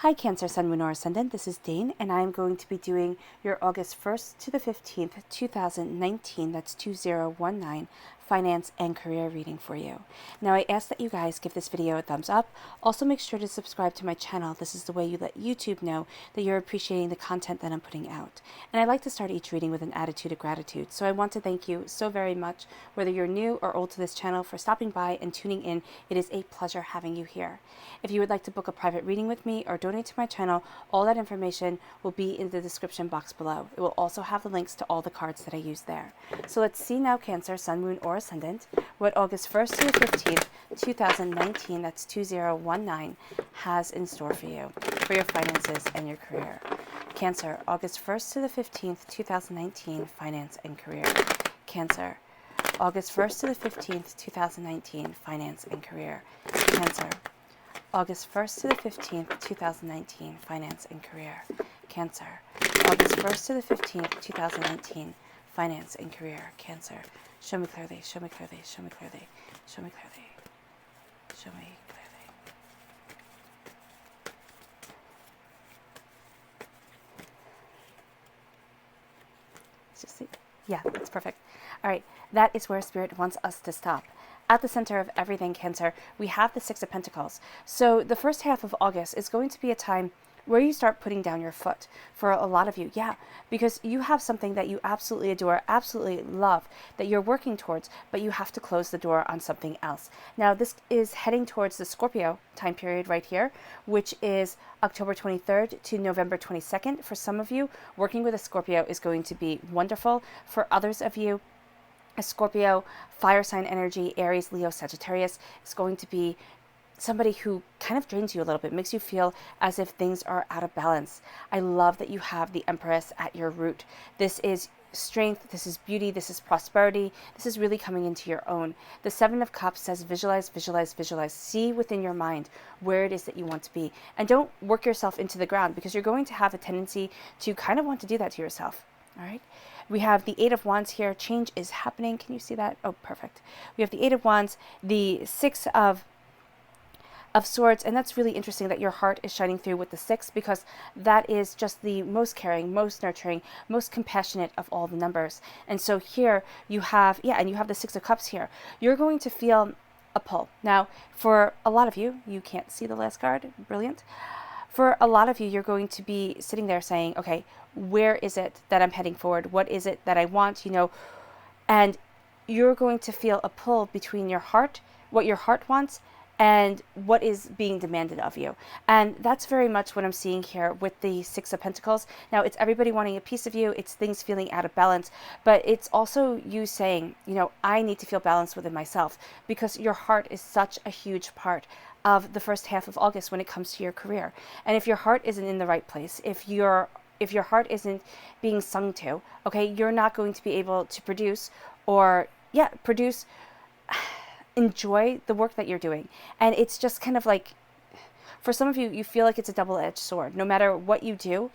Hi Cancer, Sun, Moon, or Ascendant. This is Dane, and I'm going to be doing your August 1st to the 15th, 2019, that's 2019, finance and career reading for you. Now, I ask that you guys give this video a thumbs up. Also, make sure to subscribe to my channel. This is the way you let YouTube know that you're appreciating the content that I'm putting out. And I like to start each reading with an attitude of gratitude. So I want to thank you so very much, whether you're new or old to this channel, for stopping by and tuning in. It is a pleasure having you here. If you would like to book a private reading with me or donate to my channel, all that information will be in the description box below. It will also have the links to all the cards that I use there. So let's see now, Cancer, Sun, Moon, or Ascendant, what August 1st to the 15th, 2019, that's 2019, has in store for you, for your finances and your career. Cancer, August 1st to the 15th, 2019, finance and career. Cancer, August 1st to the 15th, 2019, finance and career. Cancer, August 1st to the 15th, 2019, finance and career. Cancer, August 1st to the 15th, 2019, finance and career. Cancer, show me clearly, show me clearly, show me clearly, show me clearly, show me clearly. Let's just see. Yeah, that's perfect. All right, that is where Spirit wants us to stop. At the center of everything, Cancer, we have the Six of Pentacles. So the first half of August is going to be a time where you start putting down your foot for a lot of you. Yeah, because you have something that you absolutely adore, absolutely love, that you're working towards, but you have to close the door on something else. Now, this is heading towards the Scorpio time period right here, which is October 23rd to November 22nd. For some of you, working with a Scorpio is going to be wonderful. For others of you, a Scorpio, fire sign energy, Aries, Leo, Sagittarius, is going to be somebody who kind of drains you a little bit, makes you feel as if things are out of balance. I love that you have the Empress at your root. This is strength, this is beauty, this is prosperity, this is really coming into your own. The Seven of Cups says visualize, visualize, visualize. See within your mind where it is that you want to be. And don't work yourself into the ground, because you're going to have a tendency to kind of want to do that to yourself. All right. We have the Eight of Wands here. Change is happening. Can you see that? Oh, perfect. We have the Eight of Wands, the Six of Swords, and that's really interesting that your heart is shining through with the Six, because that is just the most caring, most nurturing, most compassionate of all the numbers. And so here you have, yeah, and you have the Six of Cups here. You're going to feel a pull. Now, for a lot of you, you can't see the last card. Brilliant. For a lot of you, you're going to be sitting there saying, okay, where is it that I'm heading forward? What is it that I want, And you're going to feel a pull between your heart, what your heart wants, and what is being demanded of you. And that's very much what I'm seeing here with the Six of Pentacles. Now, it's everybody wanting a piece of you. It's things feeling out of balance. But it's also you saying, I need to feel balanced within myself, because your heart is such a huge part of the first half of August when it comes to your career. And if your heart isn't in the right place, if your heart isn't being sung to, okay, you're not going to be able to produce enjoy the work that you're doing. And it's just kind of like, for some of you, you feel like it's a double-edged sword. No matter what you do,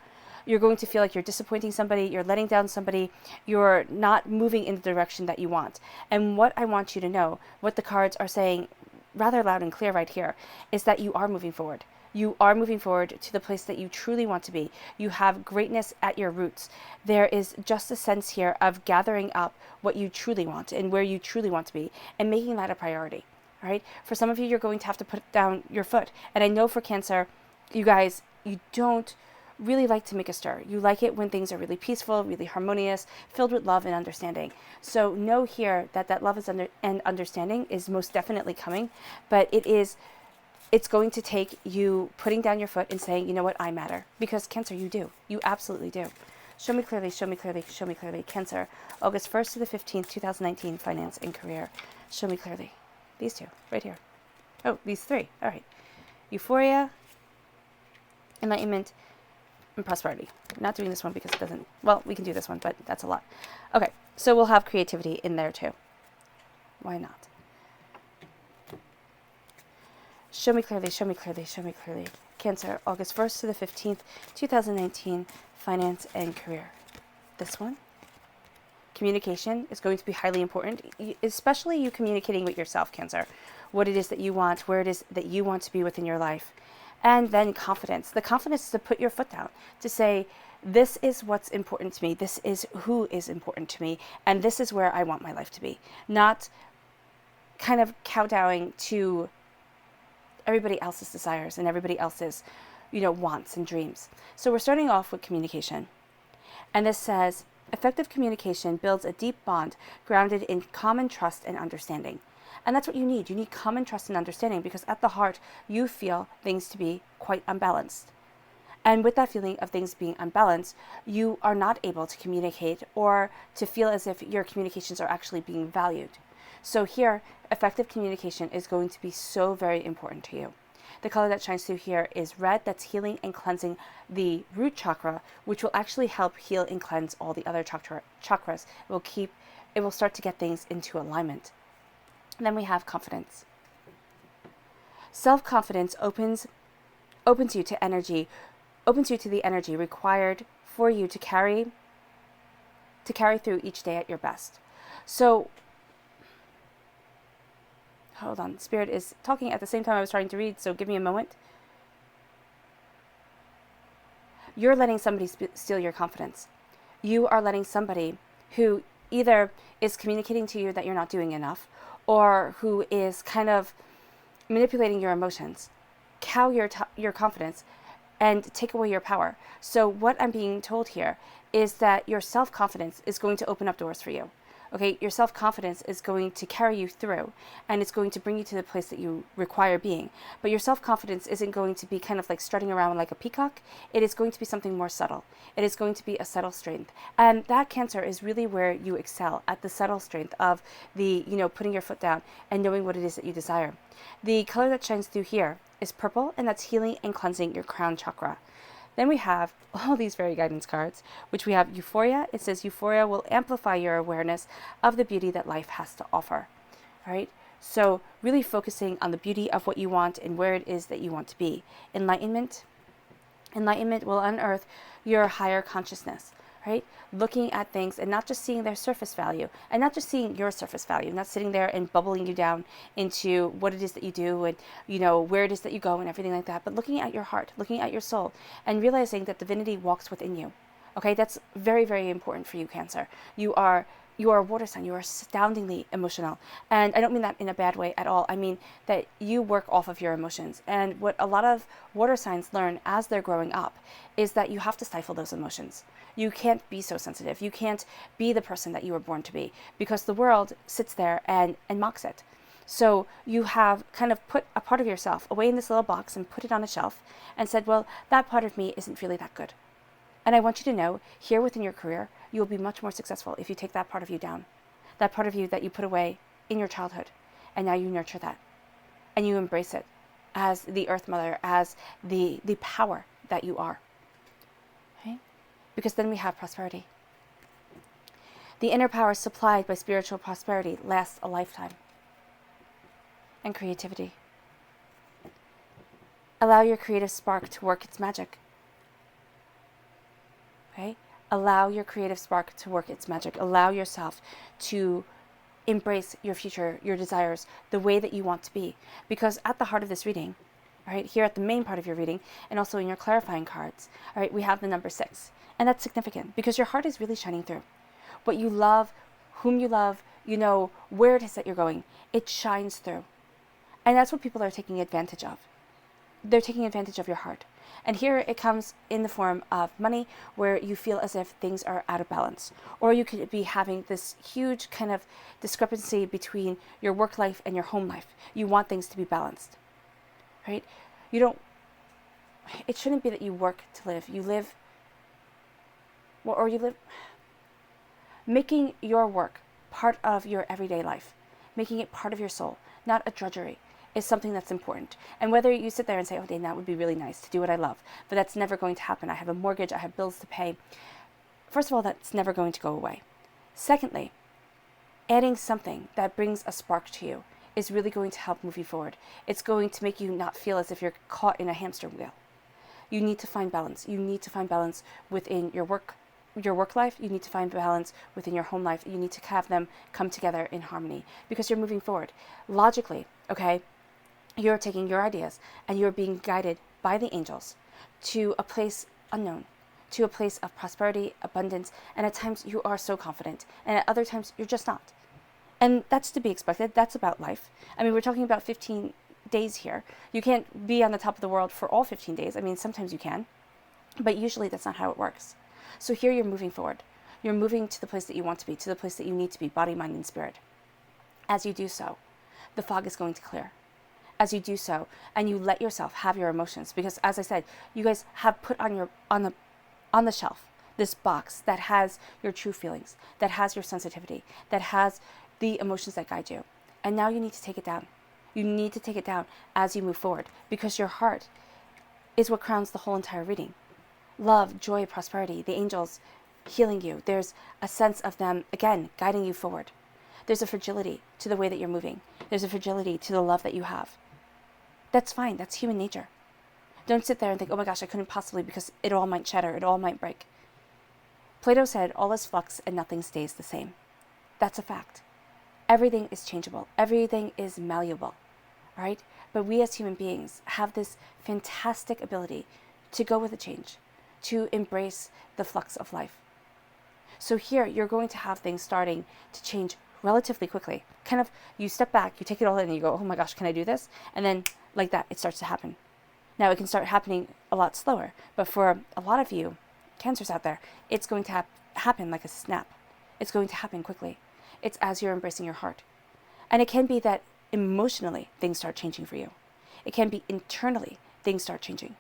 you're going to feel like you're disappointing somebody, you're letting down somebody, you're not moving in the direction that you want. And what I want you to know, what the cards are saying rather loud and clear right here, is that you are moving forward. You are moving forward to the place that you truly want to be. You have greatness at your roots. There is just a sense here of gathering up what you truly want and where you truly want to be, and making that a priority. All right. For some of you, you're going to have to put down your foot. And I know for Cancer, you guys, you don't really like to make a stir. You like it when things are really peaceful, really harmonious, filled with love and understanding. So know here that love and understanding is most definitely coming, but it's going to take you putting down your foot and saying, you know what, I matter. Because Cancer, you do. You absolutely do. Show me clearly, show me clearly, show me clearly. Cancer, August 1st to the 15th, 2019, finance and career. Show me clearly. These two, right here. Oh, these three. All right. Euphoria, enlightenment, and prosperity. I'm not doing this one because it doesn't, well, we can do this one, but that's a lot. Okay, so we'll have creativity in there too. Why not? Show me clearly, show me clearly, show me clearly. Cancer, August 1st to the 15th, 2019, finance and career. This one. Communication is going to be highly important, especially you communicating with yourself, Cancer. What it is that you want, where it is that you want to be within your life. And then confidence. The confidence to put your foot down, to say, this is what's important to me. This is who is important to me. And this is where I want my life to be. Not kind of kowtowing to everybody else's desires and everybody else's, wants and dreams. So we're starting off with communication. And this says, effective communication builds a deep bond grounded in common trust and understanding. And that's what you need. You need common trust and understanding, because at the heart, you feel things to be quite unbalanced. And with that feeling of things being unbalanced, you are not able to communicate or to feel as if your communications are actually being valued. So here, effective communication is going to be so very important to you. The color that shines through here is red. That's healing and cleansing the root chakra, which will actually help heal and cleanse all the other chakras. It will start to get things into alignment. And then we have confidence. Self-confidence opens you to the energy required for you to carry through each day at your best. So, hold on, Spirit is talking at the same time I was trying to read, so give me a moment. You're letting somebody steal your confidence. You are letting somebody who either is communicating to you that you're not doing enough, or who is kind of manipulating your emotions, cow your confidence, and take away your power. So what I'm being told here is that your self-confidence is going to open up doors for you. Okay, your self-confidence is going to carry you through, and it's going to bring you to the place that you require being. But your self-confidence isn't going to be kind of like strutting around like a peacock. It is going to be something more subtle. It is going to be a subtle strength. And that, Cancer, is really where you excel, at the subtle strength of the, putting your foot down and knowing what it is that you desire. The color that shines through here is purple, and that's healing and cleansing your crown chakra. Then we have all these fairy guidance cards, which we have Euphoria. It says Euphoria will amplify your awareness of the beauty that life has to offer. All right? So really focusing on the beauty of what you want and where it is that you want to be. Enlightenment will unearth your higher consciousness. Right? Looking at things and not just seeing their surface value, and not just seeing your surface value, not sitting there and bubbling you down into what it is that you do and, where it is that you go and everything like that, but looking at your heart, looking at your soul, and realizing that divinity walks within you. Okay? That's very, very important for you, Cancer. You are a water sign. You are astoundingly emotional. And I don't mean that in a bad way at all. I mean that you work off of your emotions. And what a lot of water signs learn as they're growing up is that you have to stifle those emotions. You can't be so sensitive. You can't be the person that you were born to be, because the world sits there and mocks it. So you have kind of put a part of yourself away in this little box and put it on a shelf and said, well, that part of me isn't really that good. And I want you to know, here within your career, you will be much more successful if you take that part of you down. That part of you that you put away in your childhood. And now you nurture that. And you embrace it as the Earth Mother, as the power that you are. Okay? Because then we have prosperity. The inner power supplied by spiritual prosperity lasts a lifetime. And creativity. Allow your creative spark to work its magic. Okay? Allow your creative spark to work its magic. Allow yourself to embrace your future, your desires, the way that you want to be. Because at the heart of this reading, all right, here at the main part of your reading, and also in your clarifying cards, all right, we have the number 6. And that's significant because your heart is really shining through. What you love, whom you love, where it is that you're going, it shines through. And that's what people are taking advantage of. They're taking advantage of your heart. And here it comes in the form of money, where you feel as if things are out of balance. Or you could be having this huge kind of discrepancy between your work life and your home life. You want things to be balanced, right? It shouldn't be that you work to live. You live, making your work part of your everyday life, making it part of your soul, not a drudgery, is something that's important. And whether you sit there and say, oh, Dane, that would be really nice to do what I love, but that's never going to happen. I have a mortgage, I have bills to pay. First of all, that's never going to go away. Secondly, adding something that brings a spark to you is really going to help move you forward. It's going to make you not feel as if you're caught in a hamster wheel. You need to find balance. You need to find balance within your work life. You need to find balance within your home life. You need to have them come together in harmony because you're moving forward. Logically, okay, you're taking your ideas and you're being guided by the angels to a place unknown, to a place of prosperity, abundance, and at times you are so confident, and at other times you're just not. And that's to be expected. That's about life. I mean, we're talking about 15 days here. You can't be on the top of the world for all 15 days. I mean, sometimes you can, but usually that's not how it works. So here you're moving forward. You're moving to the place that you want to be, to the place that you need to be, body, mind, and spirit. As you do so, the fog is going to clear. As you do so, and you let yourself have your emotions, because as I said, you guys have put on the shelf this box that has your true feelings, that has your sensitivity, that has the emotions that guide you. And now you need to take it down. You need to take it down as you move forward, because your heart is what crowns the whole entire reading. Love, joy, prosperity, the angels healing you. There's a sense of them, again, guiding you forward. There's a fragility to the way that you're moving. There's a fragility to the love that you have. That's fine. That's human nature. Don't sit there and think, oh my gosh, I couldn't possibly, because it all might shatter, it all might break. Plato said, all is flux and nothing stays the same. That's a fact. Everything is changeable. Everything is malleable, right? But we as human beings have this fantastic ability to go with the change, to embrace the flux of life. So here, you're going to have things starting to change relatively quickly. Kind of, you step back, you take it all in, and you go, oh my gosh, can I do this? And then, like that, it starts to happen. Now, it can start happening a lot slower, but for a lot of you, Cancers out there, it's going to happen like a snap. It's going to happen quickly. It's as you're embracing your heart. And it can be that emotionally, things start changing for you. It can be internally, things start changing.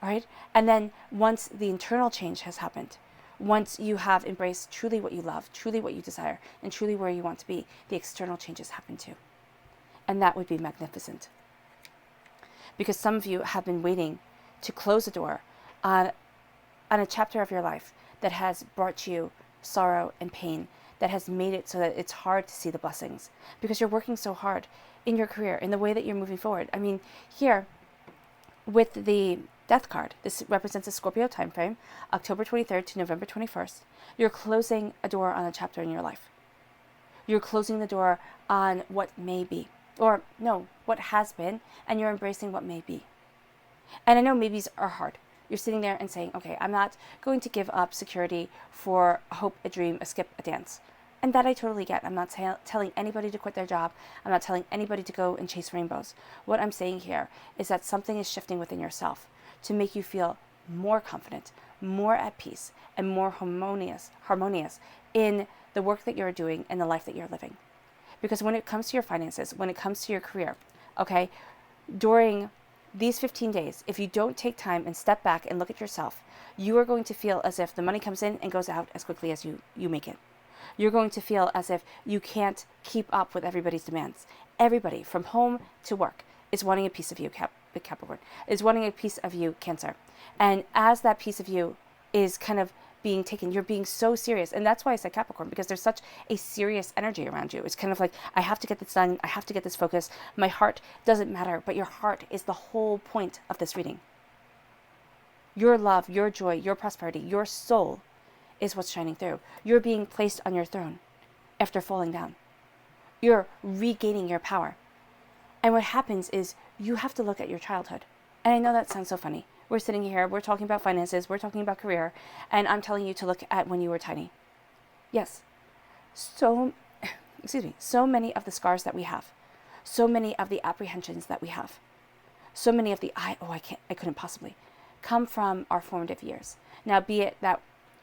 All right? And then once the internal change has happened, once you have embraced truly what you love, truly what you desire, and truly where you want to be, the external changes happen too. And that would be magnificent. Because some of you have been waiting to close a door on a chapter of your life that has brought you sorrow and pain, that has made it so that it's hard to see the blessings because you're working so hard in your career, in the way that you're moving forward. I mean, here with the Death card, this represents a Scorpio time frame, October 23rd to November 21st. You're closing a door on a chapter in your life. You're closing the door on what may be, or no, what has been, and you're embracing what may be. And I know maybes are hard. You're sitting there and saying, okay, I'm not going to give up security for a hope, a dream, a skip, a dance. And that I totally get. I'm not telling anybody to quit their job. I'm not telling anybody to go and chase rainbows. What I'm saying here is that something is shifting within yourself to make you feel more confident, more at peace, and more harmonious in the work that you're doing and the life that you're living. Because when it comes to your finances, when it comes to your career, okay, during these 15 days, if you don't take time and step back and look at yourself, you are going to feel as if the money comes in and goes out as quickly as you make it. You're going to feel as if you can't keep up with everybody's demands. Everybody, from home to work, is wanting a piece of you, Capricorn, is wanting a piece of you, Cancer. And as that piece of you is kind of being taken, you're being so serious. And that's why I said Capricorn, because there's such a serious energy around you. It's kind of like, I have to get this done. I have to get this focused. My heart doesn't matter, but your heart is the whole point of this reading. Your love, your joy, your prosperity, your soul is what's shining through. You're being placed on your throne after falling down. You're regaining your power. And what happens is you have to look at your childhood. And I know that sounds so funny. We're sitting here, we're talking about finances, we're talking about career, and I'm telling you to look at when you were tiny. Yes, so many of the scars that we have, so many of the apprehensions that we have, so many of the I couldn't possibly, come from our formative years. Now, be it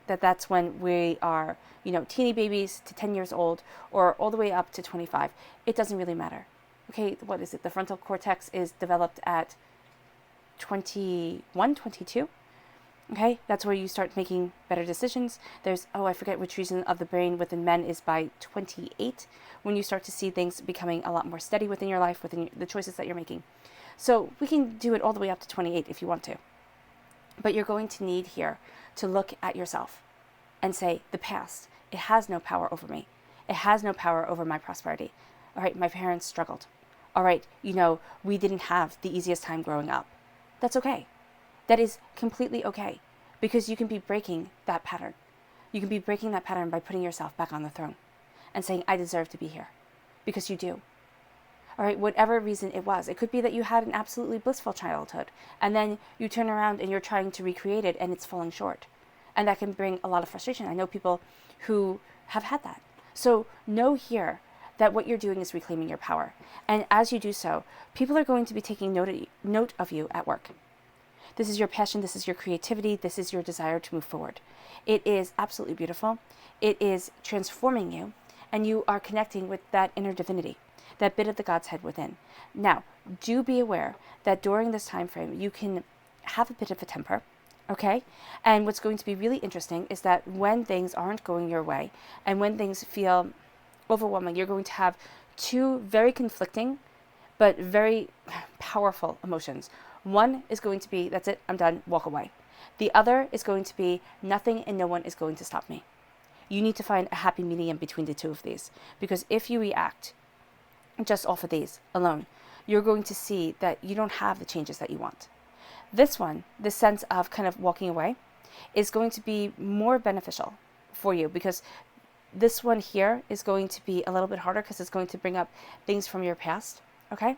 that's when we are, teeny babies to 10 years old, or all the way up to 25. It doesn't really matter. Okay, what is it? The frontal cortex is developed at 21, 22. Okay, that's where you start making better decisions. There's, I forget which region of the brain within men is by 28, when you start to see things becoming a lot more steady within your life, within the choices that you're making. So we can do it all the way up to 28 if you want to. But you're going to need here to look at yourself and say, the past, it has no power over me. It has no power over my prosperity. All right, my parents struggled. All right, we didn't have the easiest time growing up. That's okay. That is completely okay, because you can be breaking that pattern. You can be breaking that pattern by putting yourself back on the throne and saying, I deserve to be here, because you do. All right, whatever reason it was. It could be that you had an absolutely blissful childhood, and then you turn around and you're trying to recreate it and it's falling short. And that can bring a lot of frustration. I know people who have had that. So know here that what you're doing is reclaiming your power. And as you do so, people are going to be taking note of you at work. This is your passion, this is your creativity, this is your desire to move forward. It is absolutely beautiful. It is transforming you, and you are connecting with that inner divinity, that bit of the God's head within. Now, do be aware that during this time frame, you can have a bit of a temper, okay? And what's going to be really interesting is that when things aren't going your way, and when things feel overwhelming, you're going to have two very conflicting, but very powerful emotions. One is going to be, that's it, I'm done, walk away. The other is going to be, nothing and no one is going to stop me. You need to find a happy medium between the two of these, because if you react just off of these alone, you're going to see that you don't have the changes that you want. This one, this sense of kind of walking away, is going to be more beneficial for you, because this one here is going to be a little bit harder because it's going to bring up things from your past, okay?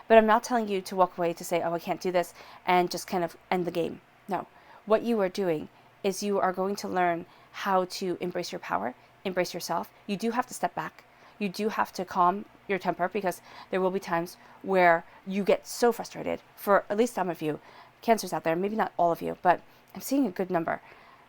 But I'm not telling you to walk away to say, oh, I can't do this, and just kind of end the game. No. What you are doing is you are going to learn how to embrace your power, embrace yourself. You do have to step back. You do have to calm your temper, because there will be times where you get so frustrated. For at least some of you, Cancers out there, maybe not all of you, but I'm seeing a good number.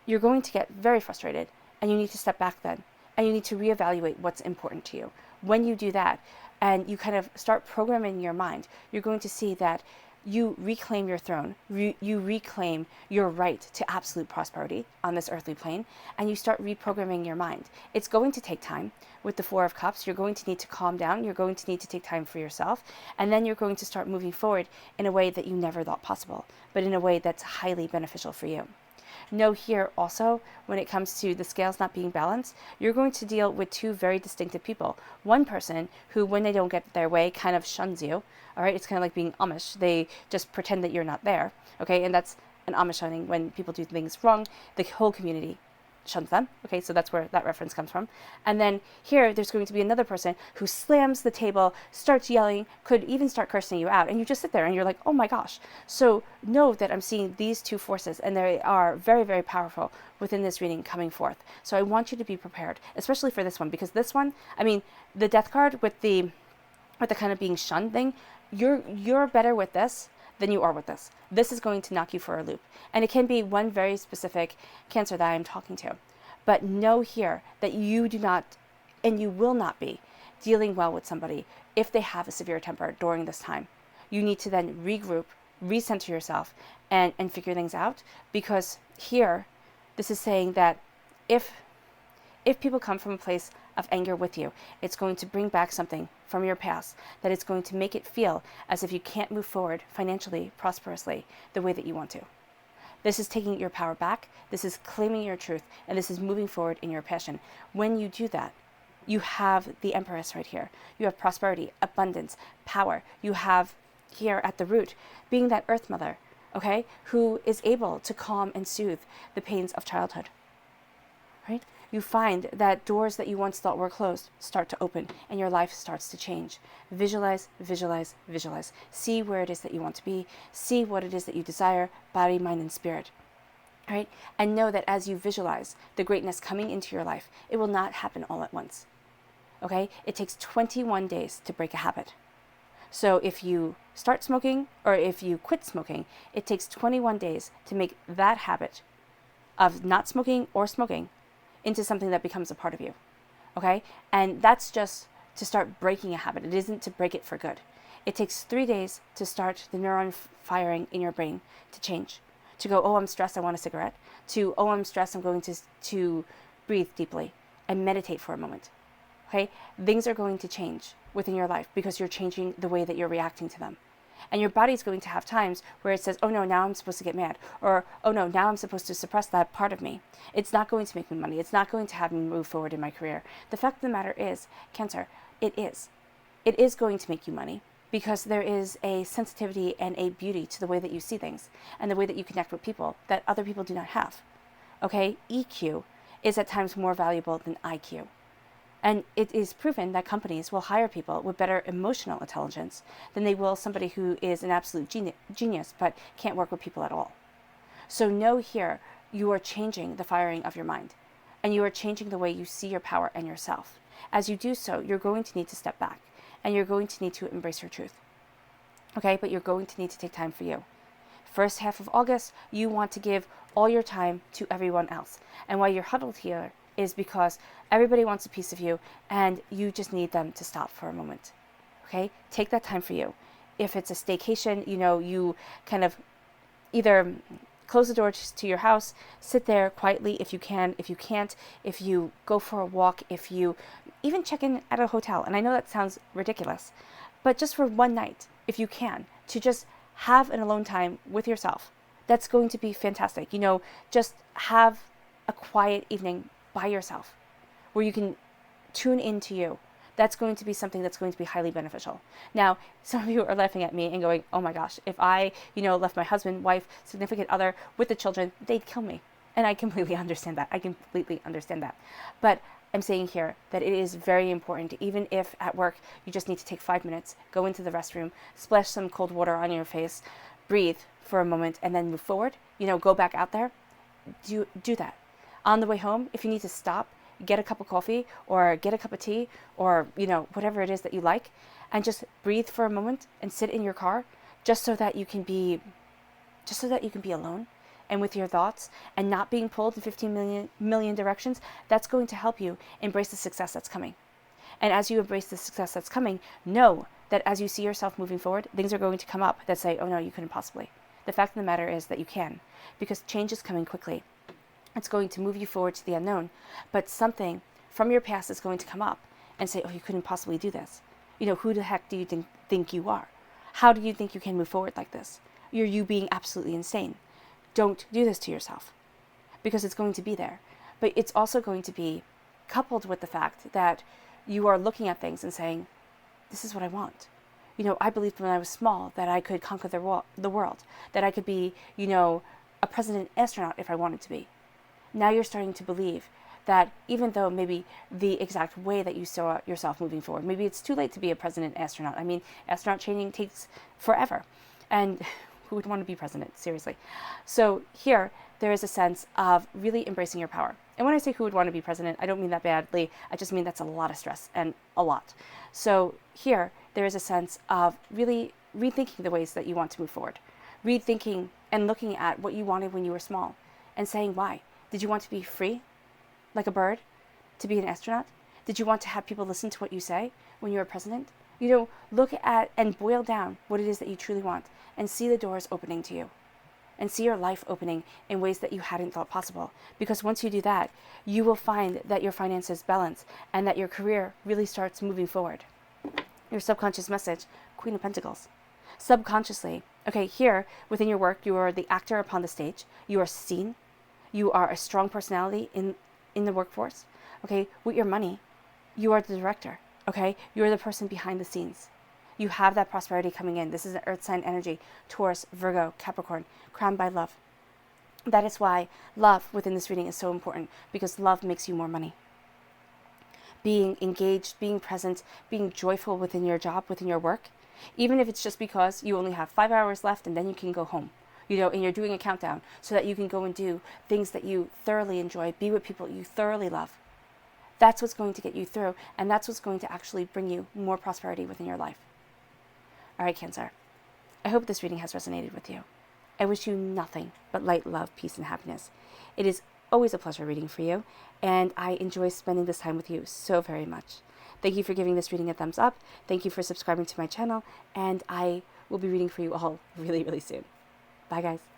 You're going to get very frustrated, and you need to step back then, and you need to reevaluate what's important to you. When you do that, and you kind of start programming your mind, you're going to see that you reclaim your throne, you reclaim your right to absolute prosperity on this earthly plane, and you start reprogramming your mind. It's going to take time. With the Four of Cups, you're going to need to calm down, you're going to need to take time for yourself, and then you're going to start moving forward in a way that you never thought possible, but in a way that's highly beneficial for you. Know here also, when it comes to the scales not being balanced, you're going to deal with two very distinctive people. One person who, when they don't get their way, kind of shuns you. All right, it's kind of like being Amish. They just pretend that you're not there. Okay, and that's an Amish shunning. When people do things wrong, the whole community shuns them. Okay, so that's where that reference comes from. And then here, there's going to be another person who slams the table, starts yelling, could even start cursing you out, and you just sit there and you're like, oh my gosh. So know that I'm seeing these two forces, and they are very, very powerful within this reading coming forth. So I want you to be prepared, especially for this one, because this one, I mean, the Death card with the kind of being shunned thing, you're better with this than you are with this. This is going to knock you for a loop. And it can be one very specific Cancer that I am talking to. But know here that you do not, and you will not be, dealing well with somebody if they have a severe temper during this time. You need to then regroup, recenter yourself, and figure things out. Because here, this is saying that if people come from a place of anger with you, it's going to bring back something from your past, that it's going to make it feel as if you can't move forward financially, prosperously, the way that you want to. This is taking your power back, this is claiming your truth, and this is moving forward in your passion. When you do that, you have the Empress right here. You have prosperity, abundance, power. You have here at the root being that Earth Mother, okay, who is able to calm and soothe the pains of childhood, right? You find that doors that you once thought were closed start to open, and your life starts to change. Visualize, visualize, visualize. See where it is that you want to be. See what it is that you desire, body, mind, and spirit. All right? And know that as you visualize the greatness coming into your life, it will not happen all at once. Okay? It takes 21 days to break a habit. So if you start smoking, or if you quit smoking, it takes 21 days to make that habit of not smoking or smoking into something that becomes a part of you, okay? And that's just to start breaking a habit. It isn't to break it for good. It takes 3 days to start the neuron firing in your brain to change. To go, oh, I'm stressed, I want a cigarette. To, oh, I'm stressed, I'm going to breathe deeply and meditate for a moment, okay? Things are going to change within your life because you're changing the way that you're reacting to them. And your body's going to have times where it says, oh no, now I'm supposed to get mad. Or, oh no, now I'm supposed to suppress that part of me. It's not going to make me money. It's not going to have me move forward in my career. The fact of the matter is, Cancer, it is. It is going to make you money, because there is a sensitivity and a beauty to the way that you see things and the way that you connect with people that other people do not have. Okay? EQ is at times more valuable than IQ. And it is proven that companies will hire people with better emotional intelligence than they will somebody who is an absolute genius but can't work with people at all. So know here, you are changing the firing of your mind, and you are changing the way you see your power and yourself. As you do so, you're going to need to step back, and you're going to need to embrace your truth. Okay, but you're going to need to take time for you. First half of August, you want to give all your time to everyone else. And why you're huddled here is because everybody wants a piece of you, and you just need them to stop for a moment. Okay, take that time for you. If it's a staycation, you kind of either close the door to your house, sit there quietly if you can. If you can't, if you go for a walk, if you even check in at a hotel. And I know that sounds ridiculous, but just for one night, if you can, to just have an alone time with yourself, that's going to be fantastic. Just have a quiet evening by yourself where you can tune into you. That's going to be something that's going to be highly beneficial. Now, some of you are laughing at me and going, oh my gosh, if I, left my husband, wife, significant other with the children, they'd kill me. And I completely understand that. But I'm saying here that it is very important, even if at work you just need to take 5 minutes, go into the restroom, splash some cold water on your face, breathe for a moment, and then move forward, go back out there, do that. On the way home, if you need to stop, get a cup of coffee or get a cup of tea or, whatever it is that you like, and just breathe for a moment and sit in your car just so that you can be alone and with your thoughts and not being pulled in 15 million directions. That's going to help you embrace the success that's coming. And as you embrace the success that's coming, know that as you see yourself moving forward, things are going to come up that say, oh no, you couldn't possibly. The fact of the matter is that you can, because change is coming quickly. It's going to move you forward to the unknown, but something from your past is going to come up and say, oh, you couldn't possibly do this. Who the heck do you think you are? How do you think you can move forward like this? You're you being absolutely insane. Don't do this to yourself, because it's going to be there. But it's also going to be coupled with the fact that you are looking at things and saying, this is what I want. I believed when I was small that I could conquer the world, that I could be, a president astronaut if I wanted to be. Now you're starting to believe that even though maybe the exact way that you saw yourself moving forward, maybe it's too late to be a president astronaut. I mean, astronaut training takes forever. And who would want to be president? Seriously. So here, there is a sense of really embracing your power. And when I say who would want to be president, I don't mean that badly. I just mean that's a lot of stress and a lot. So here, there is a sense of really rethinking the ways that you want to move forward. Rethinking and looking at what you wanted when you were small and saying why. Did you want to be free, like a bird, to be an astronaut? Did you want to have people listen to what you say when you were president? Look at and boil down what it is that you truly want and see the doors opening to you and see your life opening in ways that you hadn't thought possible. Because once you do that, you will find that your finances balance and that your career really starts moving forward. Your subconscious message, Queen of Pentacles. Subconsciously, okay, here within your work, you are the actor upon the stage. You are seen. You are a strong personality in the workforce. Okay, with your money, you are the director. Okay, you're the person behind the scenes. You have that prosperity coming in. This is an earth sign energy. Taurus, Virgo, Capricorn, crowned by love. That is why love within this reading is so important, because love makes you more money. Being engaged, being present, being joyful within your job, within your work, even if it's just because you only have 5 hours left and then you can go home. And you're doing a countdown so that you can go and do things that you thoroughly enjoy, be with people you thoroughly love. That's what's going to get you through, and that's what's going to actually bring you more prosperity within your life. All right, Cancer. I hope this reading has resonated with you. I wish you nothing but light, love, peace, and happiness. It is always a pleasure reading for you, and I enjoy spending this time with you so very much. Thank you for giving this reading a thumbs up. Thank you for subscribing to my channel, and I will be reading for you all really, really soon. Bye, guys.